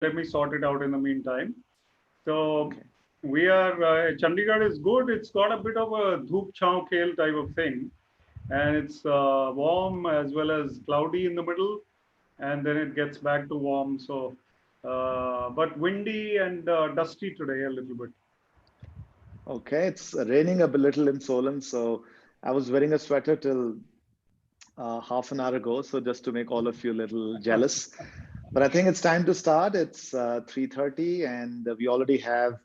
let me sort it out in the meantime. So Okay. we are, Chandigarh is good. It's got a bit of a dhoop chhaw khel type of thing. And it's warm as well as cloudy in the middle. And then it gets back to warm. So, but windy and dusty today a little bit. Okay, it's raining a little in Solon, so I was wearing a sweater till half an hour ago, so just to make all of you a little jealous. But I think it's time to start. It's 3:30, and we already have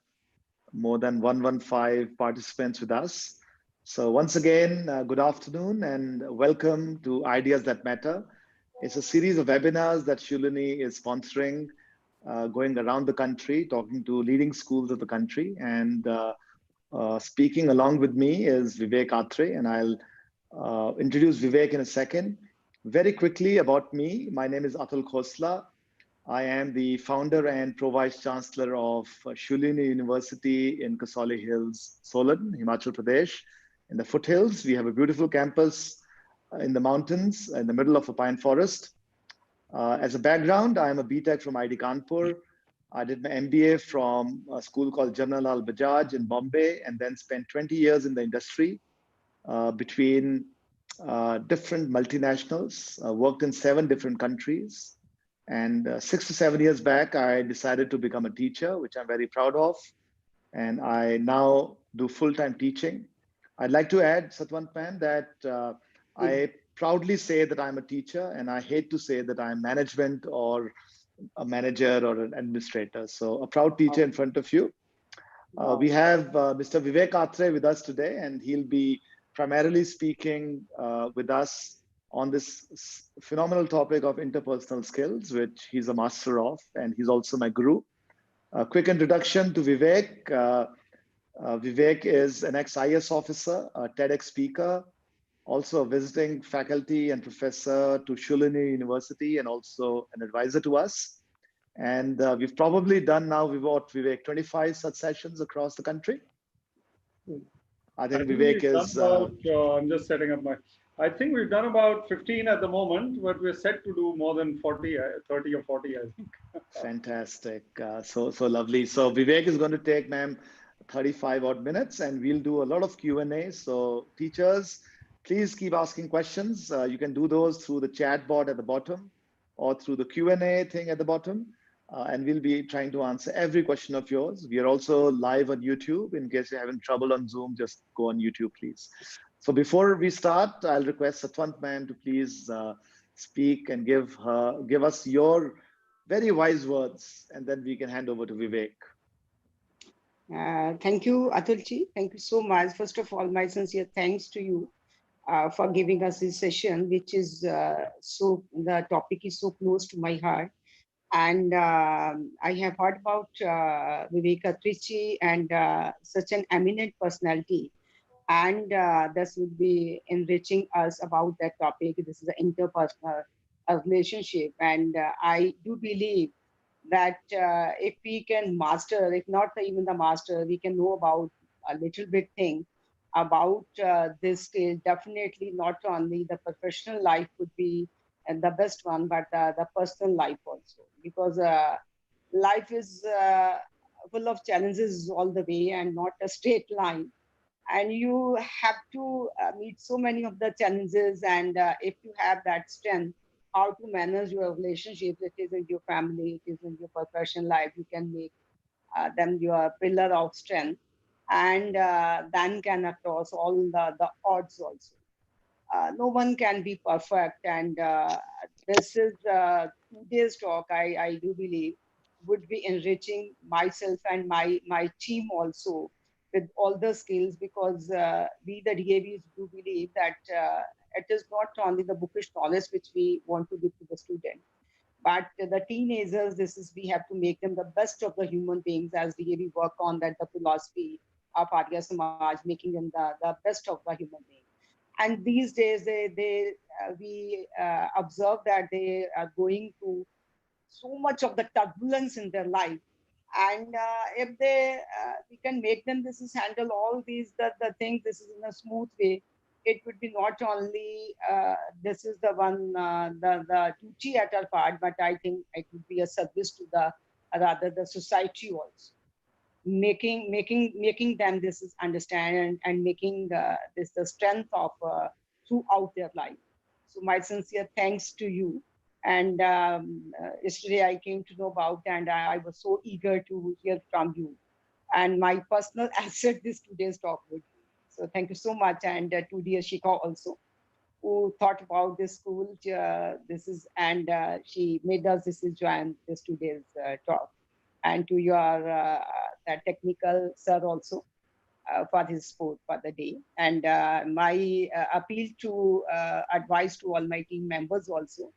more than 115 participants with us. So once again, good afternoon and welcome to Ideas That Matter. It's a series of webinars that Shoolini is sponsoring, going around the country, talking to leading schools of the country. And speaking along with me is Vivek Atray, and I'll introduce Vivek in a second. Very quickly about me, my name is Atul Khosla. I am the founder and pro-vice chancellor of Shoolini University in Kasoli Hills, Solon, Himachal Pradesh. In the foothills, we have a beautiful campus in the mountains, in the middle of a pine forest. As a background, I am a BTech from IIT Kanpur. I did my MBA from a school called Jamnalal Bajaj in Bombay, and then spent 20 years in the industry between different multinationals, worked in 7 different countries. And 6 to 7 years back, I decided to become a teacher, which I'm very proud of. And I now do full-time teaching. I'd like to add, Satwant Man, that I proudly say that I'm a teacher, and I hate to say that I'm management or a manager or an administrator. So a proud teacher in front of you. We have Mr. Vivek Atray with us today, and he'll be primarily speaking with us on this phenomenal topic of interpersonal skills, which he's a master of, and he's also my guru. A quick introduction to Vivek. Vivek is an ex-IAS officer, a TEDx speaker, also a visiting faculty and professor to Shoolini University, and also an advisor to us. And we've probably done now, Vivek, 25 such sessions across the country. I I think think Vivek we've done is, about, I'm just setting up my, I think we've done about 15 at the moment, but we're set to do more than 40, 30 or 40, I think. fantastic. So lovely. So Vivek is going to take, ma'am, 35 odd minutes, and we'll do a lot of Q&A. So teachers, please keep asking questions. You can do those through the chat board at the bottom or through the Q&A thing at the bottom. And we'll be trying to answer every question of yours. We are also live on YouTube. In case you're having trouble on Zoom, just go on YouTube, please. So before we start, I'll request Satwant Man to please speak and give us your very wise words, and then we can hand over to Vivek. Thank you, Atulji. Thank you so much. First of all, my sincere thanks to you for giving us this session, which is the topic is so close to my heart. And I have heard about Vivek Atrichi and such an eminent personality. And this will be enriching us about that topic. This is an interpersonal relationship. And I do believe that if we can master, if not even the master, we can know about a little bit thing about this skill. Definitely not only the professional life would be the best one, but the personal life also. Because life is full of challenges all the way and not a straight line. And you have to meet so many of the challenges. And if you have that strength, how to manage your relationships, it is in your family, it is in your professional life, you can make them your pillar of strength, and then can across all the odds also. No one can be perfect, and this is today's talk. I do believe would be enriching myself and my team also with all the skills, because we the DAVs do believe that it is not only the bookish knowledge which we want to give to the student, but the teenagers, this is we have to make them the best of the human beings, as we work on that the philosophy of Arya Samaj, making them the best of the human being. And these days we observe that they are going through so much of the turbulence in their life. And if they we can make them this is handle all these the things, this is in a smooth way, it would be not only this is the one the duty at our part, but I think it would be a service to the rather the society also, making them this is understand, and making this the strength of throughout their life. So my sincere thanks to you. And yesterday I came to know about, and I was so eager to hear from you. And my personal asset this today's talk would be. So thank you so much, and to dear Shika also, who thought about this school. This is, and she made us this is join this today's talk, and to your that technical sir also for his support for the day. And my appeal to advice to all my team members also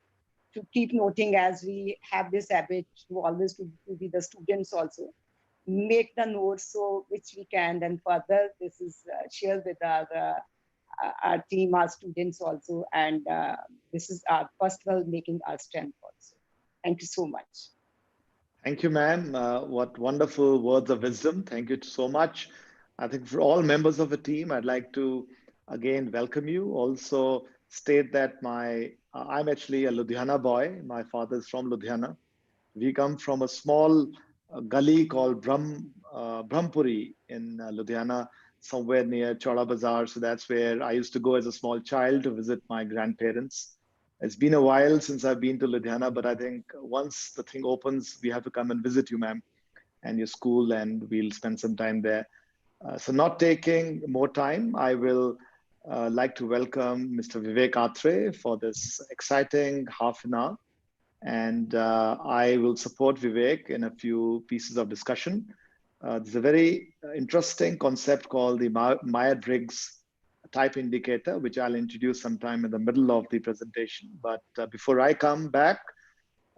to keep noting, as we have this habit to always to be the students also, make the notes so which we can then further this is share with our team, our students also, and this is our personal making our strength also. Thank you so much. Thank you, ma'am. What wonderful words of wisdom. Thank you so much. I think for all members of the team, I'd like to again welcome you. Also state that I'm actually a Ludhiana boy. My father is from Ludhiana. We come from a small gully called Brahmpuri in Ludhiana, somewhere near Chowda Bazaar. So that's where I used to go as a small child to visit my grandparents. It's been a while since I've been to Ludhiana, but I think once the thing opens, we have to come and visit you, ma'am, and your school, and we'll spend some time there. So not taking more time, I will like to welcome Mr. Vivek Atray for this exciting half an hour. And I will support Vivek in a few pieces of discussion. There's a very interesting concept called the Myers-Briggs type indicator, which I'll introduce sometime in the middle of the presentation. But before I come back,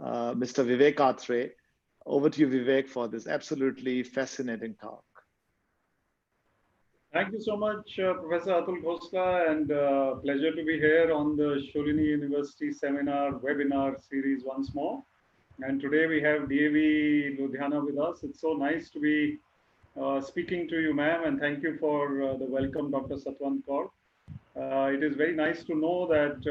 Mr. Vivek Atray, over to you, Vivek, for this absolutely fascinating talk. Thank you so much, Professor Atul Khosla, and pleasure to be here on the Shoolini University seminar webinar series once more. And today we have DAV Ludhiana with us. It's so nice to be speaking to you, ma'am, and thank you for the welcome, Dr. Satwant Kaur. It is very nice to know that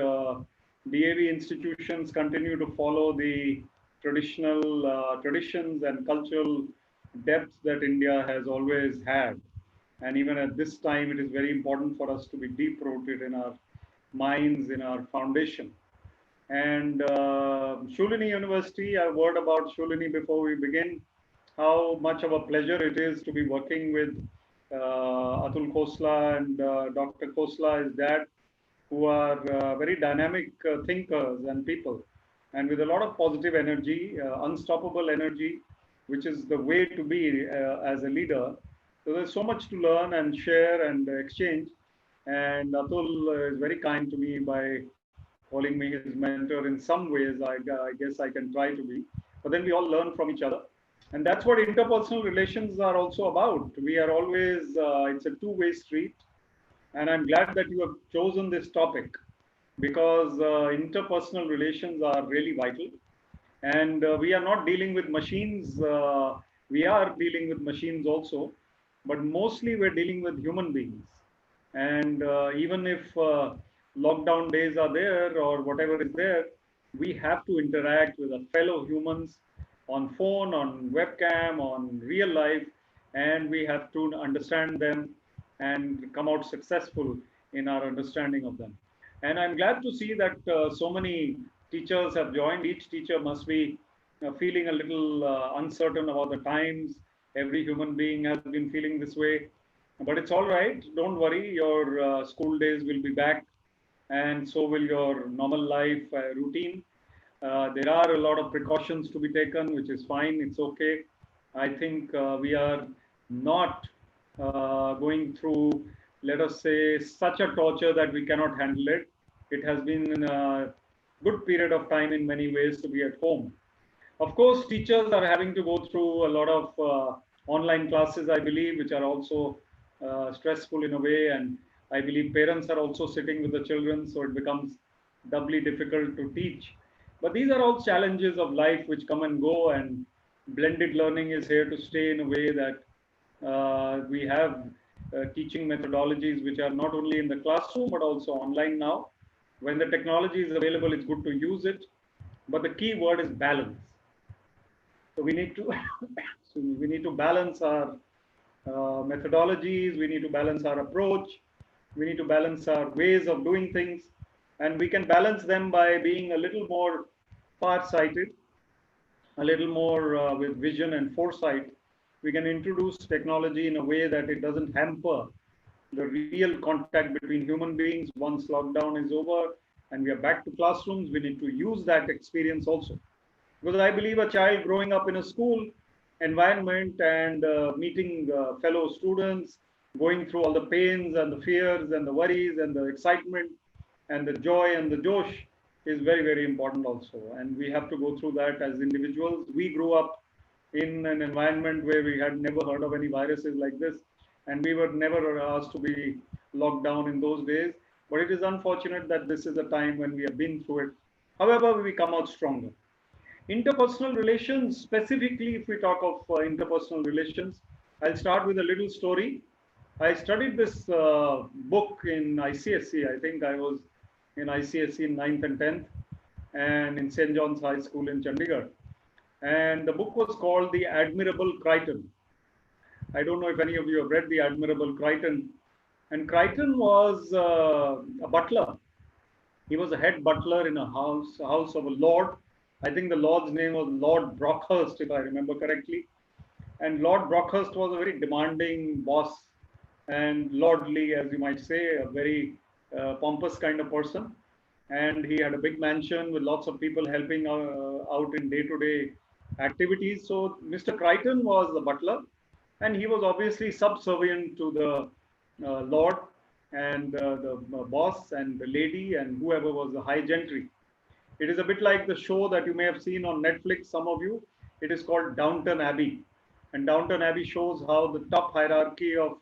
DAV institutions continue to follow the traditional traditions and cultural depth that India has always had. And even at this time, it is very important for us to be deep rooted in our minds, in our foundation. And Shoolini University, a word about Shoolini before we begin, how much of a pleasure it is to be working with Atul Khosla and Dr. Khosla, his dad, who are very dynamic thinkers and people, and with a lot of positive energy, unstoppable energy, which is the way to be as a leader. So there's so much to learn and share and exchange. And Atul is very kind to me by calling me his mentor in some ways. I guess I can try to be. But then we all learn from each other. And that's what interpersonal relations are also about. We are always, it's a two-way street. And I'm glad that you have chosen this topic because interpersonal relations are really vital. And we are not dealing with machines. We are dealing with machines also, but mostly we're dealing with human beings. And even if lockdown days are there or whatever is there, we have to interact with our fellow humans on phone, on webcam, on real life, and we have to understand them and come out successful in our understanding of them. And I'm glad to see that so many teachers have joined. Each teacher must be feeling a little uncertain about the times. Every human being has been feeling this way, but it's all right. Don't worry, your school days will be back, and so will your normal life routine. There are a lot of precautions to be taken, which is fine. It's okay. I think we are not going through, let us say, such a torture that we cannot handle it. It has been a good period of time in many ways to be at home. Of course, teachers are having to go through a lot of online classes, I believe, which are also stressful in a way. And I believe parents are also sitting with the children, so it becomes doubly difficult to teach. But these are all challenges of life which come and go, and blended learning is here to stay in a way that we have teaching methodologies which are not only in the classroom but also online now. When the technology is available, it's good to use it. But the key word is balance. So we need to, we need to balance our methodologies, we need to balance our approach, we need to balance our ways of doing things, and we can balance them by being a little more far-sighted, a little more with vision and foresight. We can introduce technology in a way that it doesn't hamper the real contact between human beings. Once lockdown is over and we are back to classrooms, we need to use that experience also. Because I believe a child growing up in a school environment and meeting fellow students, going through all the pains and the fears and the worries and the excitement and the joy and the josh is very, very important also. And we have to go through that as individuals. We grew up in an environment where we had never heard of any viruses like this, and we were never asked to be locked down in those days. But it is unfortunate that this is a time when we have been through it. However, we come out stronger. Interpersonal relations, specifically, if we talk of interpersonal relations, I'll start with a little story. I studied this book in ICSE. I think I was in ICSE in 9th and 10th, and in St. John's High School in Chandigarh. And the book was called The Admirable Crichton. I don't know if any of you have read The Admirable Crichton. And Crichton was a butler. He was a head butler in a house of a lord. I think the lord's name was Lord Brockhurst, if I remember correctly. And Lord Brockhurst was a very demanding boss and lordly, as you might say, a very pompous kind of person. And he had a big mansion with lots of people helping out in day-to-day activities. So Mr. Crichton was the butler, and he was obviously subservient to the lord and the boss and the lady and whoever was the high gentry. It is a bit like the show that you may have seen on Netflix, some of you. It is called Downton Abbey. And Downton Abbey shows how the top hierarchy of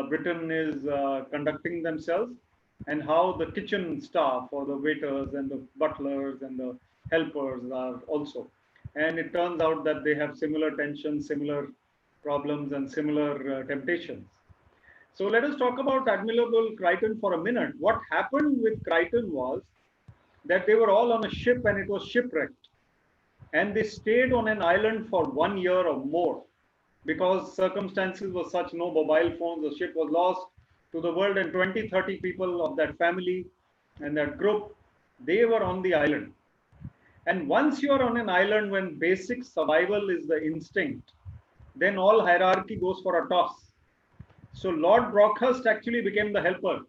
Britain is conducting themselves, and how the kitchen staff or the waiters and the butlers and the helpers are also. And it turns out that they have similar tensions, similar problems, and similar temptations. So let us talk about Admirable Crichton for a minute. What happened with Crichton was that they were all on a ship and it was shipwrecked. And they stayed on an island for 1 year or more because circumstances were such, no mobile phones, the ship was lost to the world, and 20, 30 people of that family and that group, they were on the island. And once you are on an island, when basic survival is the instinct, then all hierarchy goes for a toss. So Lord Brockhurst actually became the helper,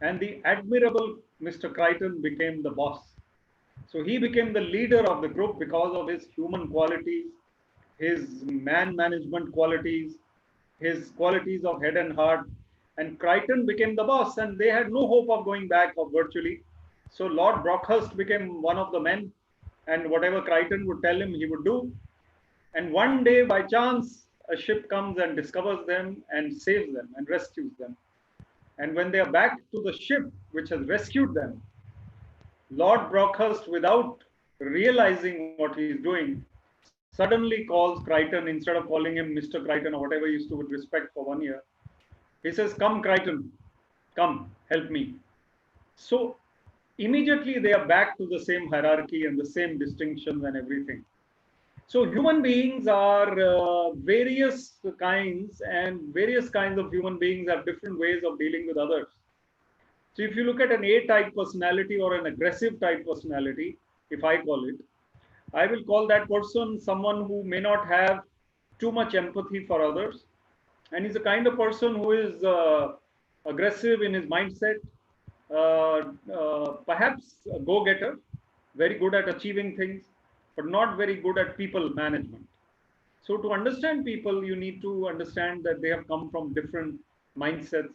and the admirable Mr. Crichton became the boss. So he became the leader of the group because of his human qualities, his man management qualities, his qualities of head and heart. And Crichton became the boss, and they had no hope of going back or virtually. So Lord Brockhurst became one of the men, and whatever Crichton would tell him, he would do. And one day, by chance, a ship comes and discovers them and saves them and rescues them. And when they are back to the ship which has rescued them, Lord Brockhurst, without realizing what he is doing, suddenly calls Crichton, instead of calling him Mr. Crichton or whatever he used to with respect for 1 year. He says, "Come, Crichton, come, help me." So immediately they are back to the same hierarchy and the same distinctions and everything. So human beings are various kinds, and various kinds of human beings have different ways of dealing with others. So if you look at an A-type personality or an aggressive type personality, if I call it, I will call that person someone who may not have too much empathy for others. And he's the kind of person who is aggressive in his mindset, perhaps a go-getter, very good at achieving things, but not very good at people management. So to understand people, you need to understand that they have come from different mindsets,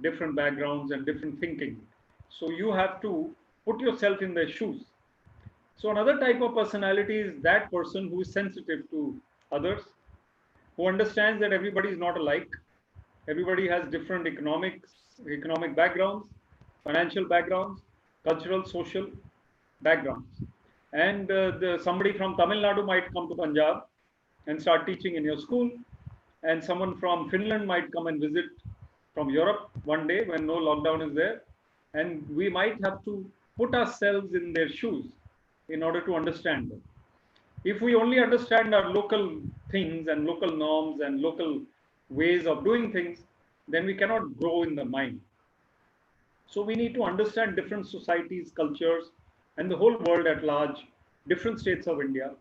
different backgrounds, and different thinking. So you have to put yourself in their shoes. So another type of personality is that person who is sensitive to others, who understands that everybody is not alike. Everybody has different economic backgrounds, financial backgrounds, cultural, social backgrounds. And somebody from Tamil Nadu might come to Punjab and start teaching in your school. And someone from Finland might come and visit from Europe one day when no lockdown is there. And we might have to put ourselves in their shoes in order to understand them. If we only understand our local things and local norms and local ways of doing things, then we cannot grow in the mind. So we need to understand different societies, cultures, and the whole world at large, different states of India.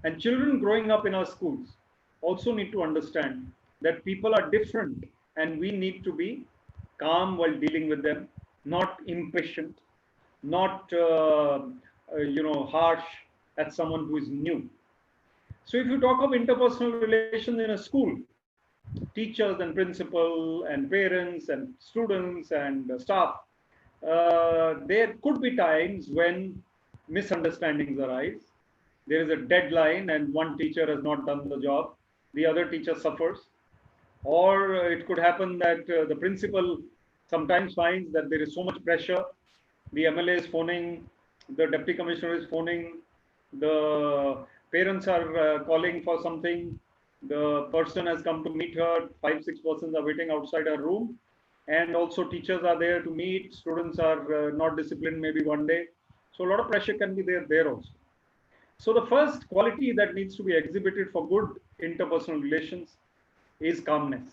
And children growing up in our schools also need to understand that people are different and we need to be calm while dealing with them, not impatient, not harsh at someone who is new. So if you talk of interpersonal relations in a school, teachers and principal and parents and students and staff, there could be times when misunderstandings arise. There is a deadline and one teacher has not done the job, the other teacher suffers. Or it could happen that the principal sometimes finds that there is so much pressure. The MLA is phoning, the deputy commissioner is phoning, the parents are calling for something, the person has come to meet her, 5, 6 persons are waiting outside her room, and also teachers are there to meet, students are not disciplined maybe one day. So a lot of pressure can be there also. So the first quality that needs to be exhibited for good interpersonal relations is calmness,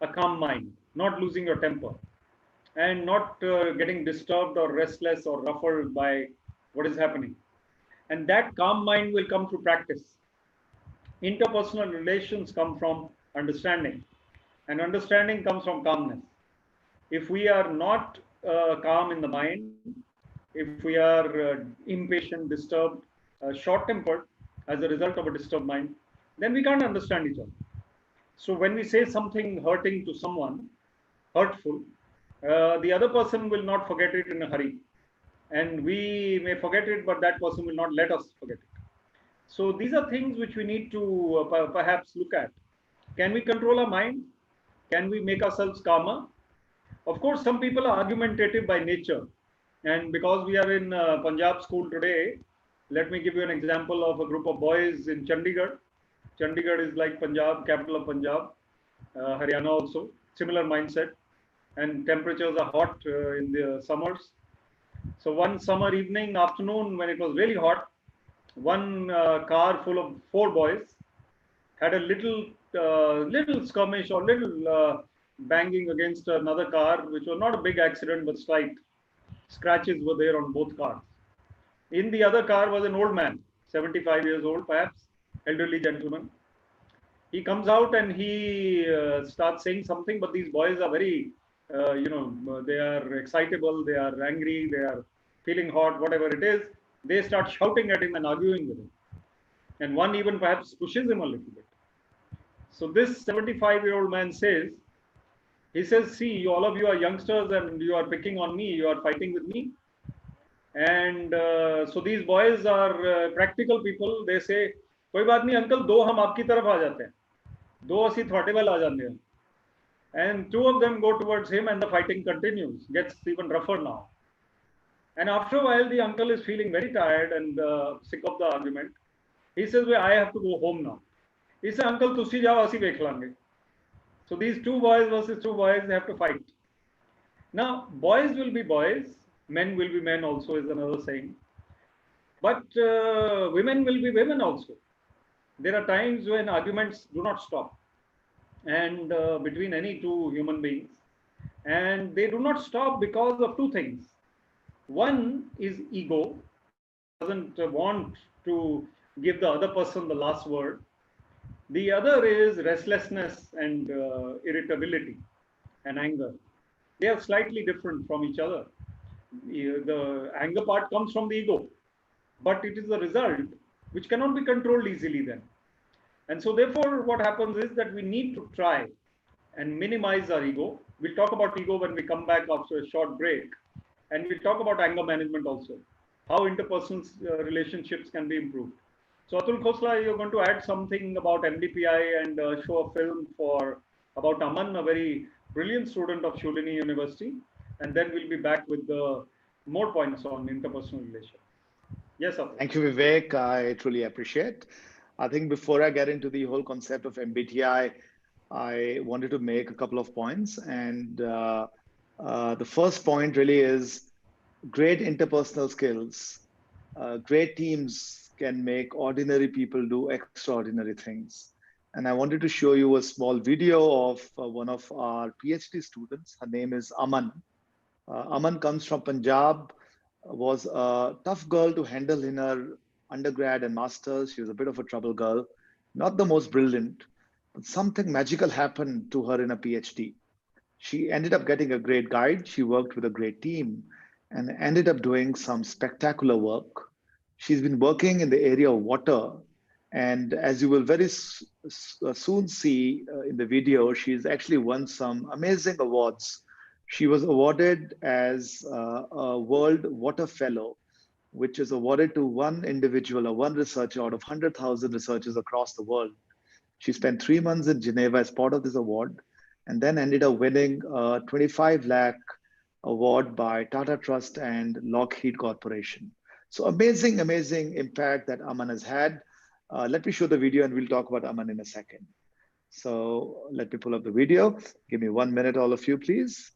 a calm mind, not losing your temper, and not getting disturbed or restless or ruffled by what is happening. And that calm mind will come through practice. Interpersonal relations come from understanding, and understanding comes from calmness. If we are not calm in the mind, if we are impatient, disturbed, short tempered as a result of a disturbed mind, then we can't understand each other. So when we say something hurting to someone, hurtful, the other person will not forget it in a hurry. And we may forget it, but that person will not let us forget it. So these are things which we need to perhaps look at. Can we control our mind? Can we make ourselves calmer? Of course, some people are argumentative by nature. And because we are in Punjab school today, let me give you an example of a group of boys in Chandigarh. Chandigarh is like Punjab, capital of Punjab, Haryana also, similar mindset. And temperatures are hot in the summers. So one summer evening, afternoon, when it was really hot, one car full of 4 boys had a little skirmish or little banging against another car, which was not a big accident, but slight scratches were there on both cars. In the other car was an old man, 75 years old, perhaps, elderly gentleman. He comes out and he starts saying something, but these boys are very, they are excitable, they are angry, they are feeling hot, whatever it is. They start shouting at him and arguing with him. And one even perhaps pushes him a little bit. So this 75-year-old man says, he says, see, all of you are youngsters and you are picking on me, you are fighting with me. And so these boys are practical people. They say, कोई बात नहीं uncle, दो हम आपकी तरफ आ जाते हैं, दो ਅਸੀਂ ਤੁਹਾਡੇ ਵੱਲ ਆ ਜਾਂਦੇ हैं. And 2 of them go towards him and the fighting continues, gets even rougher now. And after a while, the uncle is feeling very tired and sick of the argument. He says, well, I have to go home now. He says, uncle, तुसी जाओ, ਅਸੀਂ ਵੇਖ ਲਾਂਗੇ. So these 2 boys versus 2 boys, they have to fight. Now, boys will be boys, men will be men also is another saying. But women will be women also. There are times when arguments do not stop, and between any 2 human beings, and they do not stop because of 2 things. One is ego, doesn't want to give the other person the last word. The other is restlessness and irritability and anger. They are slightly different from each other. The anger part comes from the ego, but it is a result which cannot be controlled easily then. And so therefore what happens is that we need to try and minimize our ego. We'll talk about ego when we come back after a short break. And we'll talk about anger management also, how interpersonal relationships can be improved. So Atul, Khosla, you're going to add something about MDPI and show a film about Aman, a very brilliant student of Shoolini University. And then we'll be back with more points on interpersonal relations. Yes, Atul. Thank you, Vivek. I truly appreciate. I think before I get into the whole concept of MBTI, I wanted to make a couple of points. And the first point really is great interpersonal skills, great teams can make ordinary people do extraordinary things. And I wanted to show you a small video of one of our PhD students. Her name is Aman. Aman comes from Punjab, was a tough girl to handle in her undergrad and masters. She was a bit of a trouble girl, not the most brilliant, but something magical happened to her in a PhD. She ended up getting a great guide. She worked with a great team and ended up doing some spectacular work. She's been working in the area of water. And as you will soon see in the video, she's actually won some amazing awards. She was awarded as a World Water Fellow, which is awarded to one individual or one researcher out of 100,000 researchers across the world. She spent 3 months in Geneva as part of this award, and then ended up winning a 25 lakh award by Tata Trust and Lockheed Corporation. So amazing, amazing impact that Aman has had. Let me show the video and we'll talk about Aman in a second. So let me pull up the video. Give me 1 minute, all of you, please.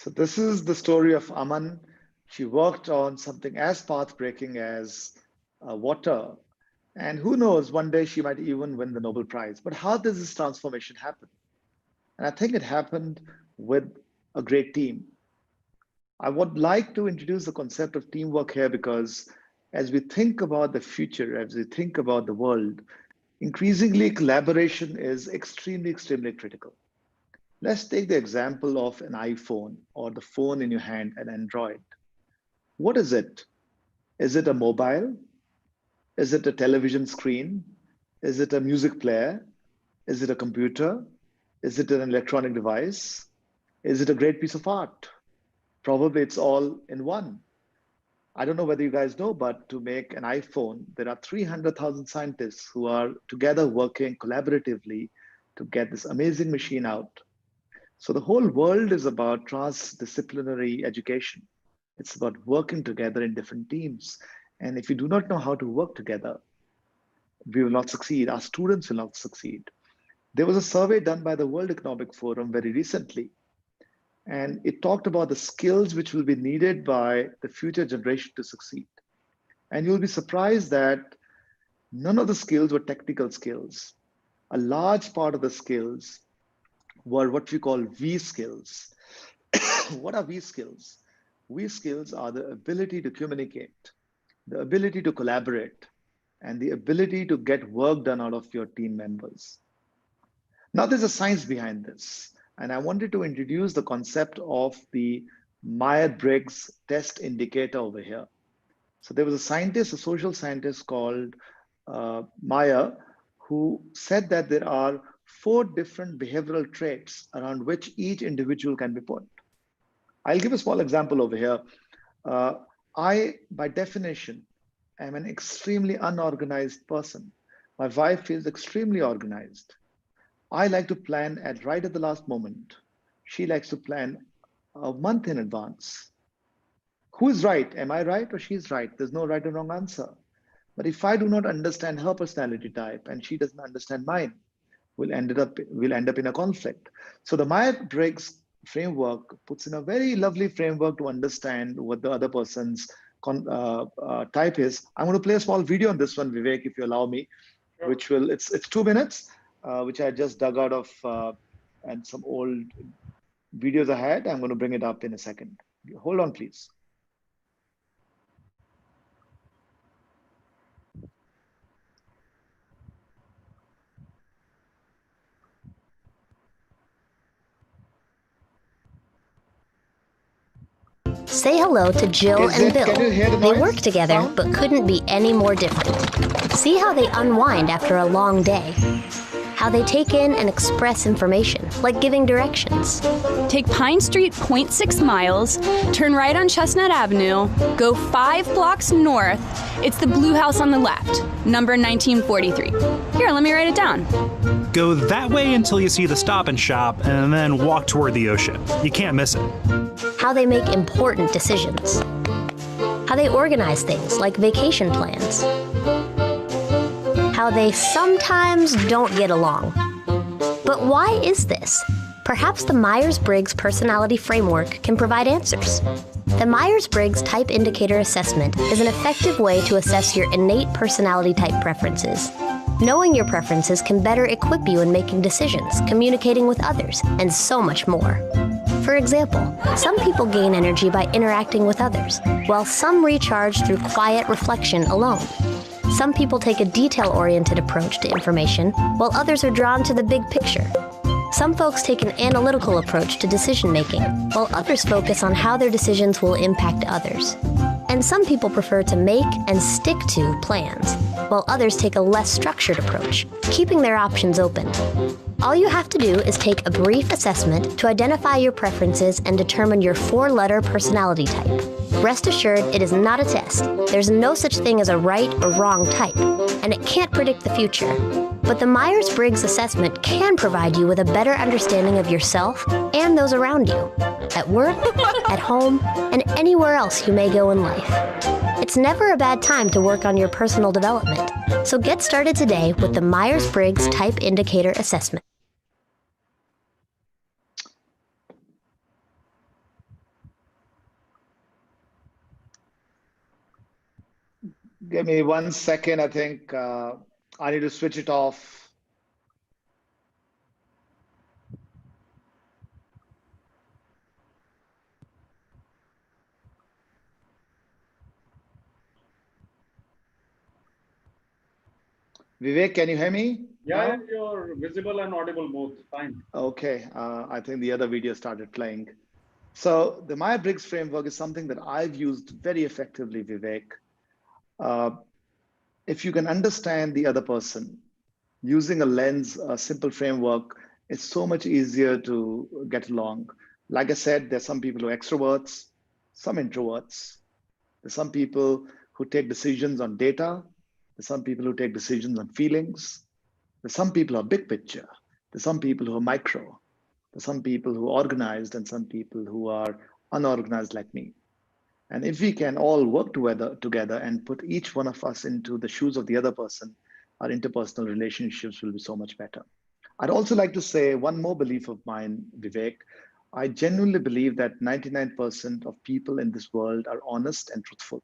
So this is the story of Aman. She worked on something as path-breaking as water. And who knows, one day she might even win the Nobel Prize. But how does this transformation happen? And I think it happened with a great team. I would like to introduce the concept of teamwork here because as we think about the future, as we think about the world, increasingly collaboration is extremely, extremely critical. Let's take the example of an iPhone or the phone in your hand, an Android. What is it? Is it a mobile? Is it a television screen? Is it a music player? Is it a computer? Is it an electronic device? Is it a great piece of art? Probably it's all in one. I don't know whether you guys know, but to make an iPhone, there are 300,000 scientists who are together working collaboratively to get this amazing machine out. So the whole world is about transdisciplinary education. It's about working together in different teams. And if you do not know how to work together, we will not succeed. Our students will not succeed. There was a survey done by the World Economic Forum very recently, and it talked about the skills which will be needed by the future generation to succeed. And you'll be surprised that none of the skills were technical skills. A large part of the skills were what we call V skills. What are V skills? V skills are the ability to communicate, the ability to collaborate, and the ability to get work done out of your team members. Now, there's a science behind this, and I wanted to introduce the concept of the Myers-Briggs test indicator over here. So there was a scientist, a social scientist called Meyer, who said that there are 4 different behavioral traits around which each individual can be put. I'll give a small example over here. I, by definition, am an extremely unorganized person. My wife is extremely organized. I like to plan right at the last moment. She likes to plan a month in advance. Who is right? Am I right or she's right? There's no right or wrong answer. But if I do not understand her personality type and she doesn't understand mine, we'll end up in a conflict. So the Myers-Briggs framework puts in a very lovely framework to understand what the other person's type is. I'm going to play a small video on this one, Vivek, if you allow me, Sure. which will it's 2 minutes, which I just dug out of and some old videos I had. I'm going to bring it up in a second. Hold on, please. Say hello to Jill and Bill. Can you hear the They noise? work together, Sound? but couldn't be any more different. See how they unwind after a long day. How they take in and express information, like giving directions. Take Pine Street 0.6 miles, turn right on Chestnut Avenue, go 5 blocks north. It's the blue house on the left, number 1943. Here, let me write it down. Go that way until you see the Stop and Shop, and then walk toward the ocean. You can't miss it. How they make important decisions. How they organize things like vacation plans. How they sometimes don't get along. But why is this? Perhaps the Myers-Briggs personality framework can provide answers. The Myers-Briggs Type Indicator Assessment is an effective way to assess your innate personality type preferences. Knowing your preferences can better equip you in making decisions, communicating with others, and so much more. For example, some people gain energy by interacting with others, while some recharge through quiet reflection alone. Some people take a detail-oriented approach to information, while others are drawn to the big picture. Some folks take an analytical approach to decision-making, while others focus on how their decisions will impact others. And some people prefer to make and stick to plans, while others take a less structured approach, keeping their options open. All you have to do is take a brief assessment to identify your preferences and determine your 4-letter personality type. Rest assured, it is not a test. There's no such thing as a right or wrong type, and it can't predict the future. But the Myers-Briggs assessment can provide you with a better understanding of yourself and those around you, at work, at home, and anywhere else you may go in life. It's never a bad time to work on your personal development, so get started today with the Myers-Briggs Type Indicator Assessment. Give me 1 second. I think I need to switch it off. Vivek, can you hear me? Yeah, now? you're visible and audible both. Fine. Okay, I think the other video started playing. So the Myers-Briggs framework is something that I've used very effectively, Vivek. If you can understand the other person using a lens, a simple framework, it's so much easier to get along. Like I said, there's some people who are extroverts, some introverts. There's some people who take decisions on data. There's some people who take decisions on feelings. There's some people who are big picture. There's some people who are micro. There's some people who are organized and some people who are unorganized like me. And if we can all work together and put each one of us into the shoes of the other person, our interpersonal relationships will be so much better. I'd also like to say one more belief of mine, Vivek. I genuinely believe that 99% of people in this world are honest and truthful.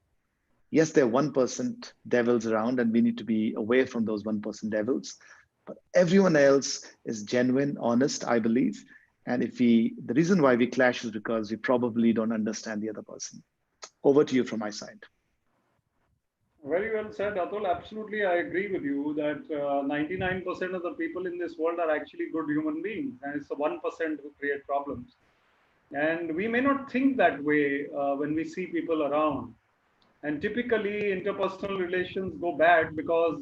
Yes, there are 1% devils around and we need to be away from those 1% devils, but everyone else is genuine, honest, I believe. And the reason why we clash is because we probably don't understand the other person. Over to you from my side. Very well said, Atul. Absolutely, I agree with you that 99% of the people in this world are actually good human beings, and it's the 1% who create problems. And we may not think that way when we see people around. And typically, interpersonal relations go bad because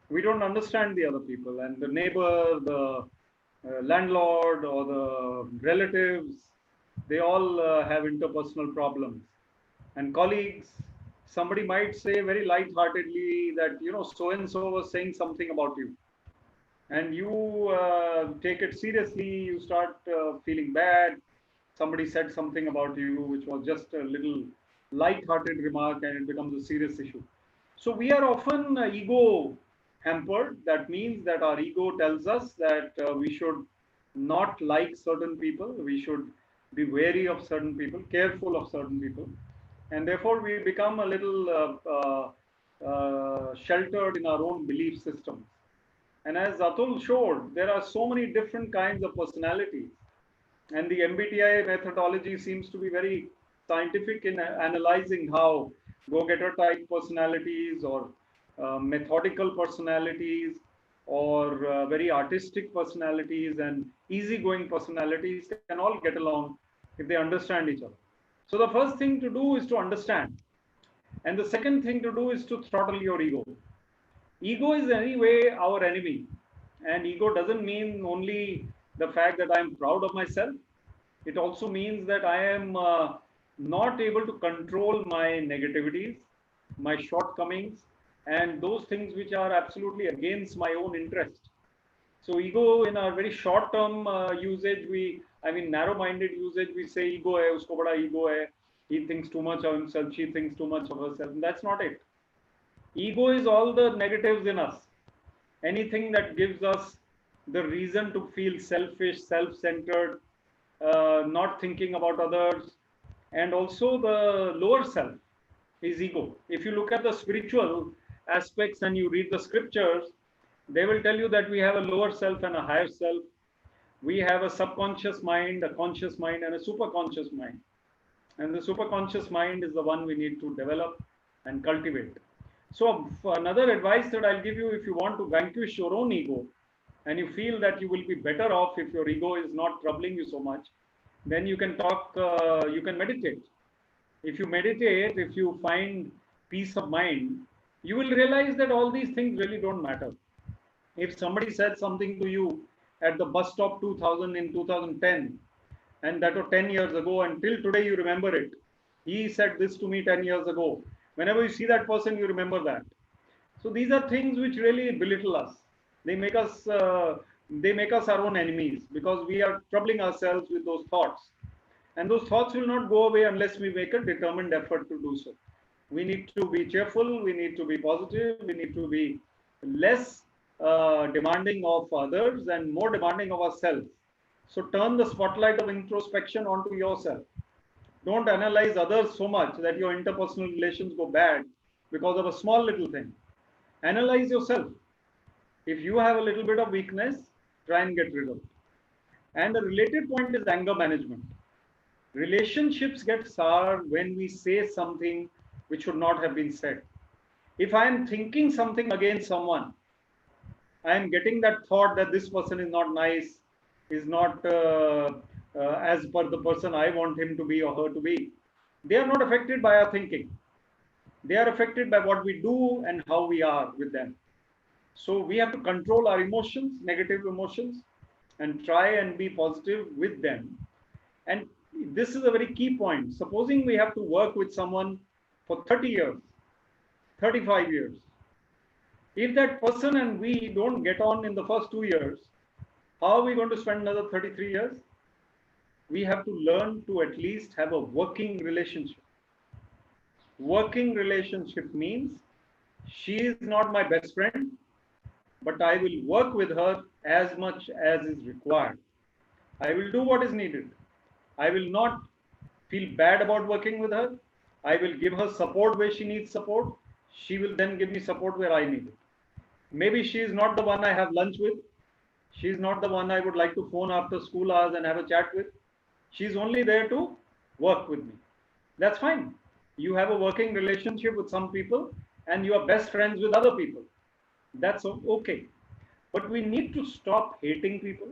we don't understand the other people. And the neighbor, the landlord, or the relatives, they all have interpersonal problems. And colleagues, somebody might say very light-heartedly that, so and so was saying something about you, and you take it seriously. You start feeling bad. Somebody said something about you which was just a little light-hearted remark, and it becomes a serious issue. So we are often ego hampered. That means that our ego tells us that we should not like certain people, we should be wary of certain people, careful of certain people, and therefore we become a little sheltered in our own belief systems. And as Atul showed, there are so many different kinds of personalities. And the MBTI methodology seems to be very scientific in analyzing how go-getter type personalities, or methodical personalities, or very artistic personalities and easygoing personalities can all get along if they understand each other. So the first thing to do is to understand. And the second thing to do is to throttle your ego. Ego is anyway our enemy. And ego doesn't mean only the fact that I am proud of myself. It also means that I am not able to control my negativities, my shortcomings, and those things which are absolutely against my own interest. So ego, in our very short-term usage, narrow-minded usage, we say ego hai, usko bada ego hai, he thinks too much of himself, she thinks too much of herself. And that's not it. Ego is all the negatives in us. Anything that gives us the reason to feel selfish, self-centered, not thinking about others, and also the lower self is ego. If you look at the spiritual aspects and you read the scriptures, they will tell you that we have a lower self and a higher self. We have a subconscious mind, a conscious mind, and a superconscious mind. And the superconscious mind is the one we need to develop and cultivate. So another advice that I'll give you, if you want to vanquish your own ego, and you feel that you will be better off if your ego is not troubling you so much, then you can you can meditate. If you meditate, if you find peace of mind, you will realize that all these things really don't matter. If somebody said something to you at the bus stop 2010, and that was 10 years ago, and till today you remember it. He said this to me 10 years ago. Whenever you see that person, you remember that. So these are things which really belittle us. They make us our own enemies, because we are troubling ourselves with those thoughts. And those thoughts will not go away unless we make a determined effort to do so. We need to be cheerful, we need to be positive, we need to be less demanding of others and more demanding of ourselves. So turn the spotlight of introspection onto yourself. Don't analyze others so much that your interpersonal relations go bad because of a small little thing. Analyze yourself. If you have a little bit of weakness, try and get rid of it. And the related point is anger management. Relationships get soured when we say something which should not have been said. If I am thinking something against someone, I am getting that thought that this person is not nice, is not as per the person I want him to be or her to be. They are not affected by our thinking. They are affected by what we do and how we are with them. So we have to control our emotions, negative emotions, and try and be positive with them. And this is a very key point. Supposing we have to work with someone for 30 years, 35 years. If that person and we don't get on in the first 2 years, how are we going to spend another 33 years? We have to learn to at least have a working relationship. Working relationship means she is not my best friend, but I will work with her as much as is required. I will do what is needed. I will not feel bad about working with her. I will give her support where she needs support. She will then give me support where I need it. Maybe she is not the one I have lunch with. She is not the one I would like to phone after school hours and have a chat with. She's only there to work with me. That's fine. You have a working relationship with some people and you are best friends with other people. That's okay. But we need to stop hating people.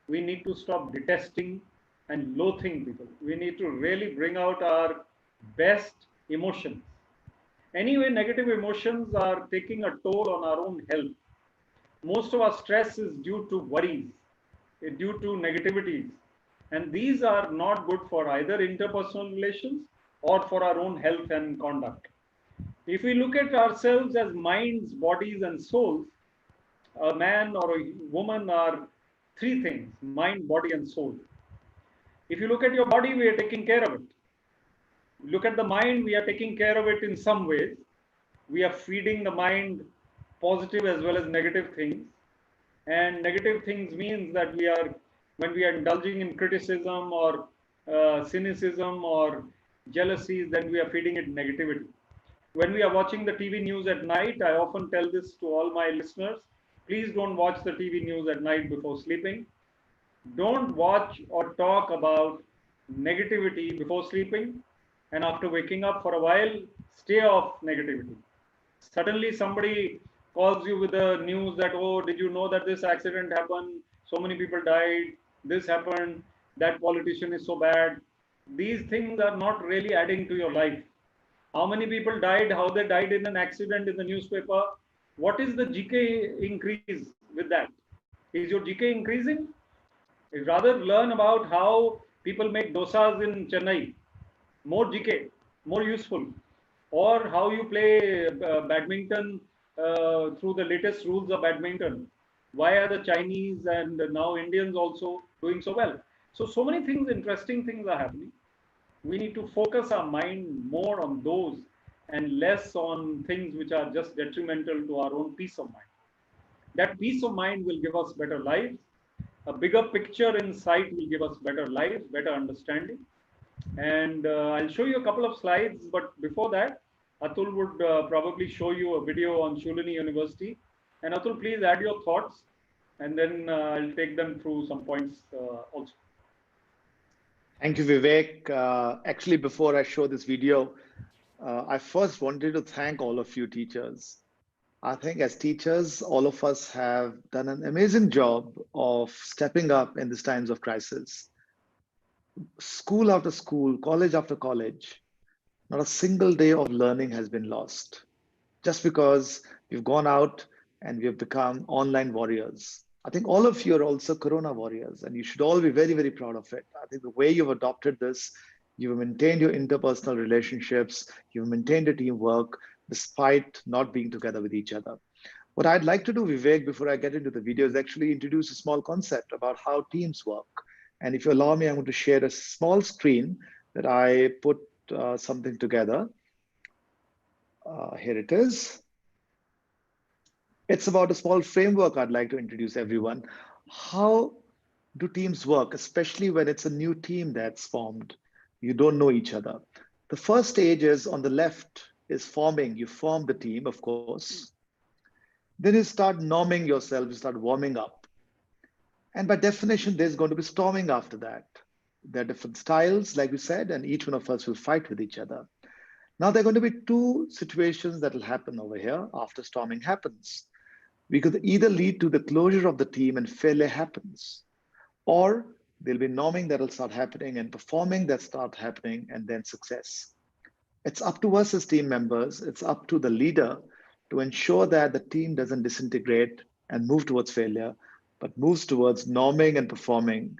We need to stop detesting and loathing people. We need to really bring out our best emotions. Anyway, negative emotions are taking a toll on our own health. Most of our stress is due to worries, due to negativities. And these are not good for either interpersonal relations or for our own health and conduct. If we look at ourselves as minds, bodies, and souls, a man or a woman are three things: mind, body, and soul. If you look at your body, we are taking care of it. Look at the mind, we are taking care of it in some ways. We are feeding the mind positive as well as negative things. And negative things means that when we are indulging in criticism or cynicism or jealousies, then we are feeding it negativity. When we are watching the TV news at night, I often tell this to all my listeners: please don't watch the TV news at night before sleeping. Don't watch or talk about negativity before sleeping. And after waking up for a while, stay off negativity. Suddenly, somebody calls you with the news that, oh, did you know that this accident happened? So many people died. This happened. That politician is so bad. These things are not really adding to your life. How many people died? How they died in an accident in the newspaper? What is the GK increase with that? Is your GK increasing? Rather learn about how people make dosas in Chennai. More GK, more useful. Or how you play badminton through the latest rules of badminton. Why are the Chinese and now Indians also doing so well? So many things, interesting things are happening. We need to focus our mind more on those and less on things which are just detrimental to our own peace of mind. That peace of mind will give us better lives. A bigger picture in sight will give us better lives, better understanding. And I'll show you a couple of slides, but before that, Atul would probably show you a video on Shoolini University. And Atul, please add your thoughts, and then I'll take them through some points also. Thank you, Vivek. Actually, before I show this video, I first wanted to thank all of you teachers. I think as teachers, all of us have done an amazing job of stepping up in these times of crisis. School after school, college after college, not a single day of learning has been lost just because we've gone out and we have become online warriors. I think all of you are also Corona warriors, and you should all be very, very proud of it. I think the way you've adopted this, you've maintained your interpersonal relationships, you've maintained your teamwork despite not being together with each other. What I'd like to do, Vivek, before I get into the video, is actually introduce a small concept about how teams work. And if you allow me, I'm going to share a small screen that I put something together. Here it is. It's about a small framework I'd like to introduce everyone. How do teams work, especially when it's a new team that's formed? You don't know each other. The first stage is on the left is forming. You form the team, of course. Then you start norming yourself, you start warming up. And by definition, there's going to be storming after that. There are different styles, like we said, and each one of us will fight with each other. Now, there are going to be two situations that will happen over here after storming happens. We could either lead to the closure of the team and failure happens, or there'll be norming that will start happening and performing that start happening, and then success. It's up to us as team members, it's up to the leader to ensure that the team doesn't disintegrate and move towards failure, but moves towards norming and performing,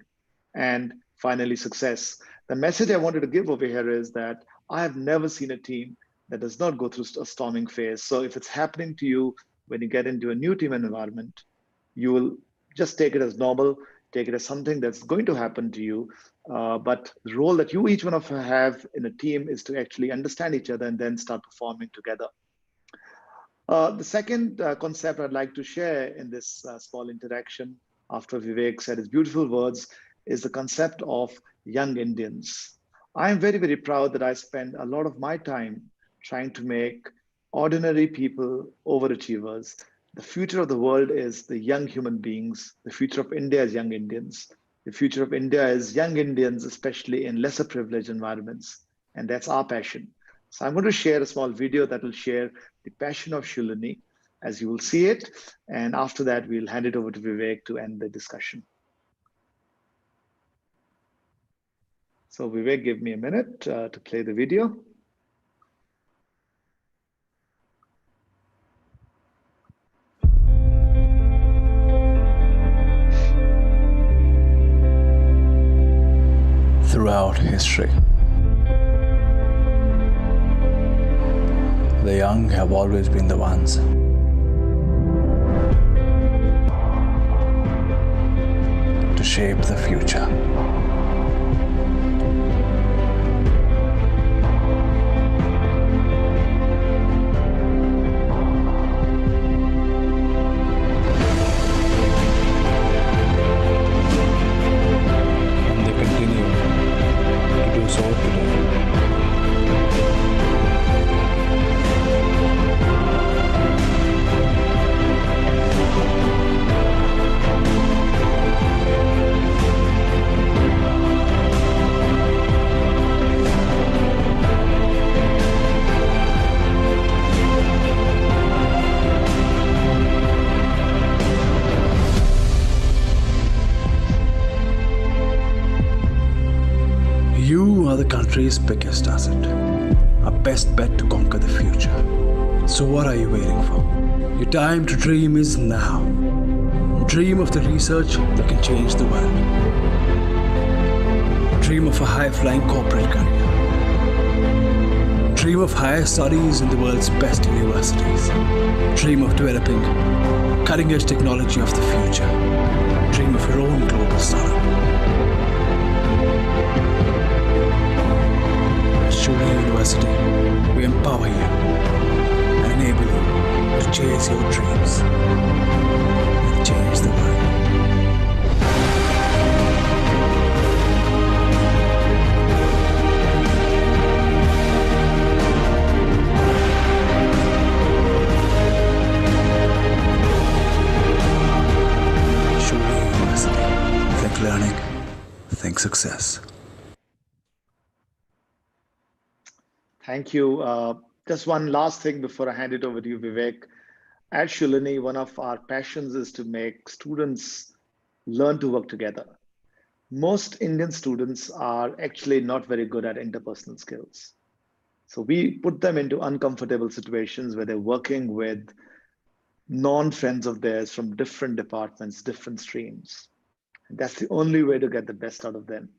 and finally success. The message I wanted to give over here is that I have never seen a team that does not go through a storming phase. So if it's happening to you when you get into a new team environment, you will just take it as normal, take it as something that's going to happen to you. But the role that each one of you have in a team is to actually understand each other and then start performing together. The second concept I'd like to share in this small interaction after Vivek said his beautiful words is the concept of young Indians. I am very, very proud that I spend a lot of my time trying to make ordinary people overachievers. The future of the world is the young human beings. The future of India is young Indians. The future of India is young Indians, especially in lesser privileged environments. And that's our passion. So I'm going to share a small video that will share the passion of Shoolini as you will see it. And after that, we'll hand it over to Vivek to end the discussion. So Vivek, give me a minute to play the video. Throughout history, The young have always been the ones to shape the future. And they continue to do so today. You are the country's biggest asset, our best bet to conquer the future. So what are you waiting for? Your time to dream is now. Dream of the research that can change the world. Dream of a high-flying corporate career. Dream of higher studies in the world's best universities. Dream of developing cutting-edge technology of the future. Dream of your own global startup. At Shoolini University, we empower you and enable you to chase your dreams and change the world. Shoolini University. Think learning, think success. Thank you. Just one last thing before I hand it over to you, Vivek. At Shoolini, one of our passions is to make students learn to work together. Most Indian students are actually not very good at interpersonal skills. So we put them into uncomfortable situations where they're working with non-friends of theirs from different departments, different streams. And that's the only way to get the best out of them.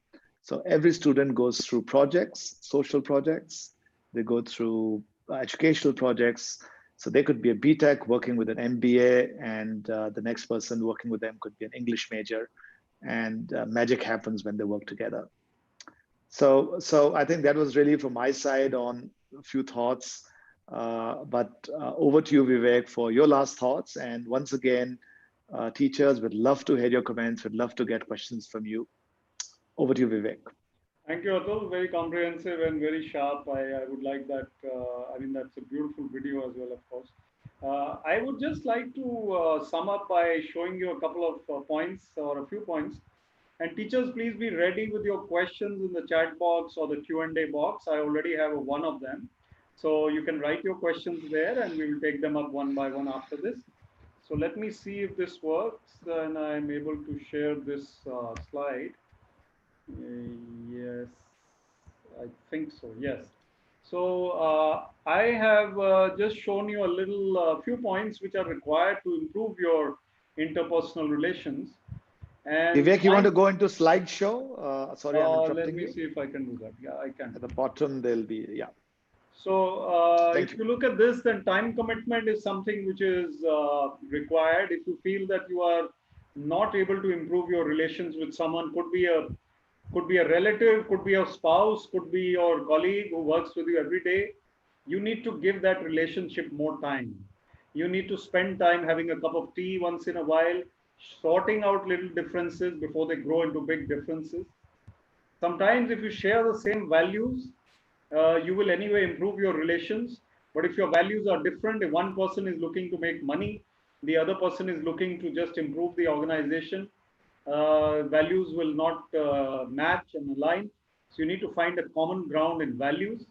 So every student goes through projects, social projects. They go through educational projects. So they could be a BTech working with an MBA, and the next person working with them could be an English major, and magic happens when they work together. So I think that was really from my side on a few thoughts. But over to you, Vivek, for your last thoughts. And once again, teachers would love to hear your comments, would love to get questions from you. Over to you, Vivek. Thank you, Atul. Very comprehensive and very sharp. I would like that. I mean, that's a beautiful video as well, of course. I would just like to sum up by showing you a couple of points or a few points. And teachers, please be ready with your questions in the chat box or the Q&A box. I already have one of them. So you can write your questions there and we will take them up one by one after this. So let me see if this works. Then I'm able to share this slide. Yes, I think so. Yes. So I have just shown you a little few points which are required to improve your interpersonal relations. And Vivek, you want to go into slideshow? Sorry, I'm interrupting you. Let me see if I can do that. Yeah, I can. At the bottom, there'll be, yeah. So if you look at this, then time commitment is something which is required. If you feel that you are not able to improve your relations with someone, could be a relative, could be a spouse, could be your colleague who works with you every day. You need to give that relationship more time. You need to spend time having a cup of tea once in a while, sorting out little differences before they grow into big differences. Sometimes if you share the same values, you will anyway improve your relations. But if your values are different, if one person is looking to make money, the other person is looking to just improve the organization, values will not match and align. So you need to find a common ground in values.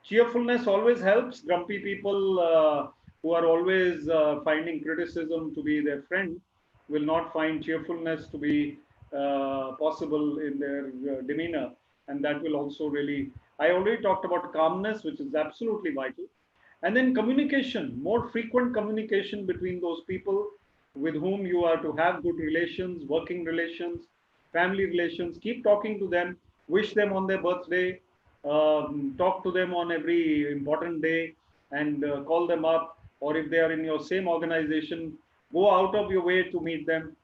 Cheerfulness always helps. Grumpy people who are always finding criticism to be their friend will not find cheerfulness to be possible in their demeanor. And that will also really, I already talked about calmness, which is absolutely vital. And then communication, more frequent communication between those people with whom you are to have good relations, working relations, family relations. Keep talking to them, wish them on their birthday, talk to them on every important day, and call them up, or if they are in your same organization, go out of your way to meet them.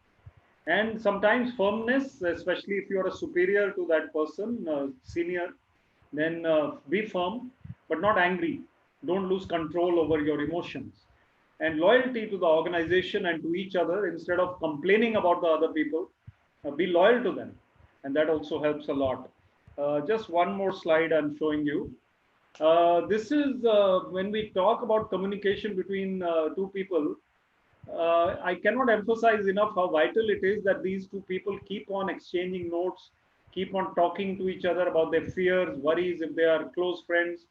And sometimes firmness, especially if you are a superior to that person, senior, then be firm, but not angry. Don't lose control over your emotions. And loyalty to the organization and to each other, instead of complaining about the other people, be loyal to them. And that also helps a lot. Just one more slide I'm showing you. This is when we talk about communication between two people. I cannot emphasize enough how vital it is that these two people keep on exchanging notes, keep on talking to each other about their fears, worries, if they are close friends,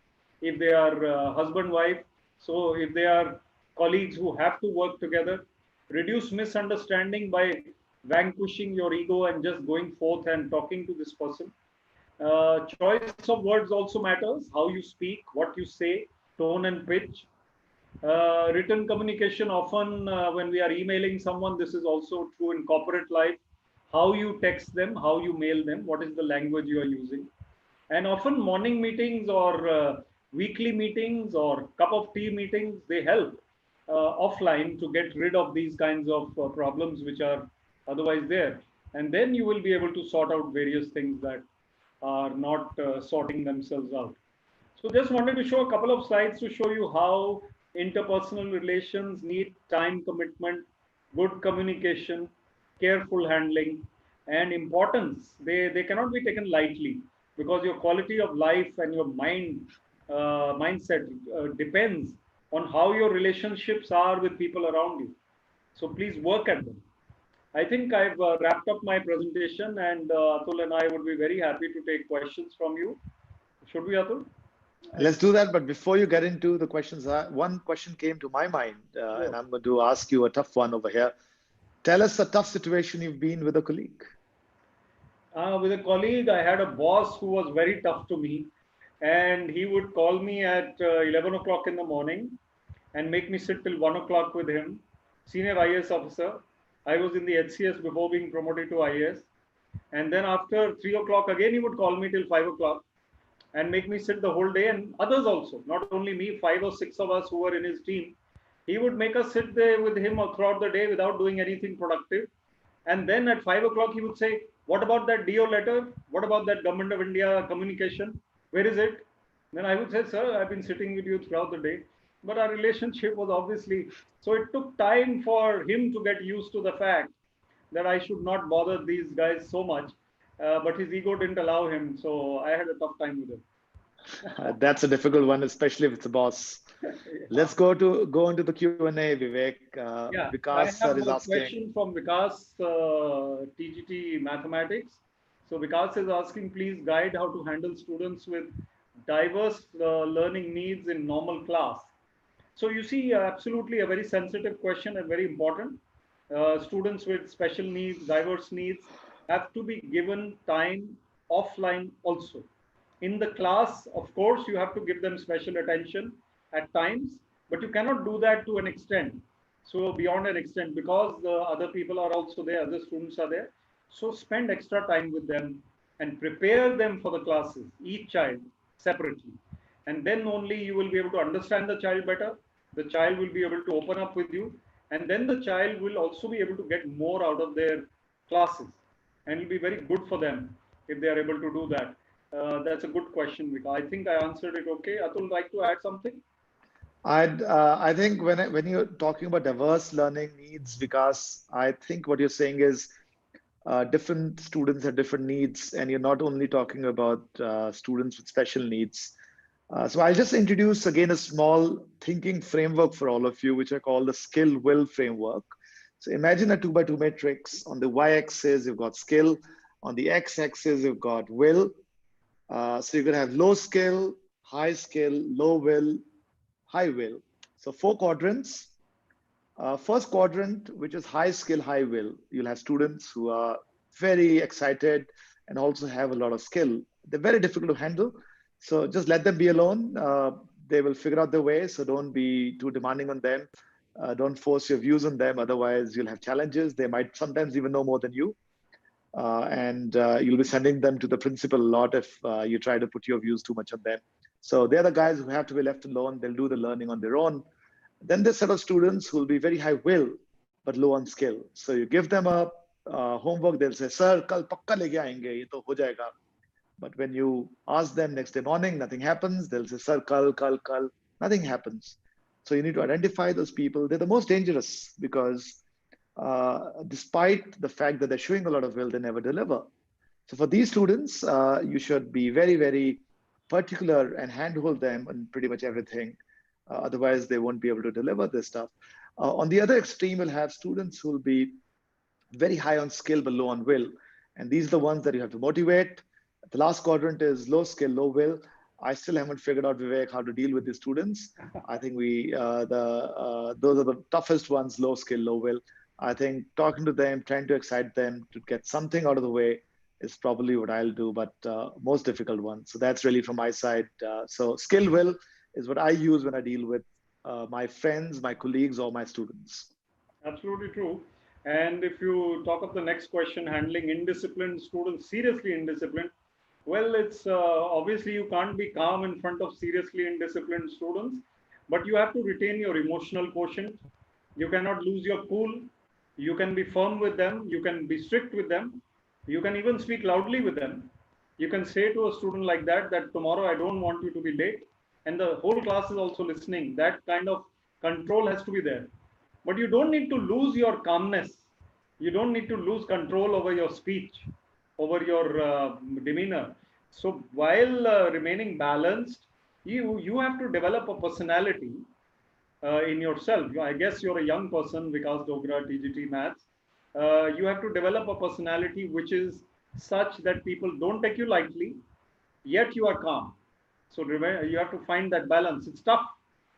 if they are husband, wife. So if they are colleagues who have to work together, reduce misunderstanding by vanquishing your ego and just going forth and talking to this person. Choice of words also matters, how you speak, what you say, tone and pitch. Written communication, often when we are emailing someone, this is also true in corporate life. How you text them, how you mail them, what is the language you are using. And often morning meetings or weekly meetings or cup of tea meetings, they help offline to get rid of these kinds of problems which are otherwise there. And then you will be able to sort out various things that are not sorting themselves out. So just wanted to show a couple of slides to show you how interpersonal relations need time commitment, good communication, careful handling, and importance. They cannot be taken lightly, because your quality of life and your mindset depends on how your relationships are with people around you. So please work at them. I think I've wrapped up my presentation, and Atul and I would be very happy to take questions from you. Should we, Atul? Let's do that. But before you get into the questions, one question came to my mind, and I'm going to ask you a tough one over here. Tell us a tough situation you've been with a colleague. With a colleague, I had a boss who was very tough to me, and he would call me at 11 o'clock in the morning and make me sit till 1 o'clock with him. Senior IAS officer. I was in the HCS before being promoted to IAS. And then after 3 o'clock, again, he would call me till 5 o'clock and make me sit the whole day, and others also, not only me, 5 or 6 of us who were in his team. He would make us sit there with him throughout the day without doing anything productive. And then at 5 o'clock, he would say, what about that DO letter? What about that Government of India communication? Where is it? Then I would say, sir, I've been sitting with you throughout the day. But our relationship was obviously, so it took time for him to get used to the fact that I should not bother these guys so much. But his ego didn't allow him. So I had a tough time with him. That's a difficult one, especially if it's a boss. Let's go into the Q&A, Vivek. Vikas I have is a asking. question from Vikas, TGT Mathematics. So Vikas is asking, please guide how to handle students with diverse learning needs in normal class. So you see, absolutely a very sensitive question and very important. Students with special needs, diverse needs, have to be given time offline also. In the class, of course, you have to give them special attention at times, but you cannot do that to an extent. So beyond an extent, because the other people are also there, other students are there. So spend extra time with them and prepare them for the classes, each child separately. And then only you will be able to understand the child better. The child will be able to open up with you. And then the child will also be able to get more out of their classes. And it will be very good for them if they are able to do that. That's a good question, Vika. I think I answered it okay. Atul, like to add something? I think when you're talking about diverse learning needs, Vikas, I think what you're saying is different students have different needs, and you're not only talking about students with special needs. So I'll just introduce again a small thinking framework for all of you, which I call the skill-will framework. So imagine a 2x2 matrix. On the y-axis, you've got skill. On the x-axis, you've got will. So you're going to have low skill, high skill, low will, high will. So 4 quadrants. First quadrant, which is high skill, high will. You'll have students who are very excited and also have a lot of skill. They're very difficult to handle. So just let them be alone. They will figure out their way. So don't be too demanding on them. Don't force your views on them. Otherwise, you'll have challenges. They might sometimes even know more than you. And you'll be sending them to the principal a lot if you try to put your views too much on them. So they're the guys who have to be left alone. They'll do the learning on their own. Then there's a set of students who will be very high will, but low on skill. So you give them a homework, they'll say, "Sir, kal pakka leke aayenge, ye to ho jayega." But when you ask them next day morning, nothing happens. They'll say, "Sir, kal, nothing happens." So you need to identify those people. They're the most dangerous because despite the fact that they're showing a lot of will, they never deliver. So for these students, you should be very, very particular and handhold them on pretty much everything. Otherwise, they won't be able to deliver this stuff. On the other extreme, we'll have students who will be very high on skill but low on will. And these are the ones that you have to motivate. The last quadrant is low skill, low will. I still haven't figured out, Vivek, how to deal with these students. I think those are the toughest ones, low skill, low will. I think talking to them, trying to excite them to get something out of the way is probably what I'll do, but most difficult one. So that's really from my side. So skill, will is what I use when I deal with my friends, my colleagues, or my students. Absolutely true. And if you talk of the next question, handling indisciplined students, seriously indisciplined, well, it's obviously you can't be calm in front of seriously indisciplined students, but you have to retain your emotional quotient. You cannot lose your cool. You can be firm with them. You can be strict with them. You can even speak loudly with them. You can say to a student like that tomorrow I don't want you to be late. And the whole class is also listening. That kind of control has to be there. But you don't need to lose your calmness. You don't need to lose control over your speech, over your demeanor. So while remaining balanced, you have to develop a personality in yourself. I guess you're a young person, Vikas Dogra, TGT Maths. You have to develop a personality which is such that people don't take you lightly, yet you are calm. So remember, you have to find that balance. It's tough.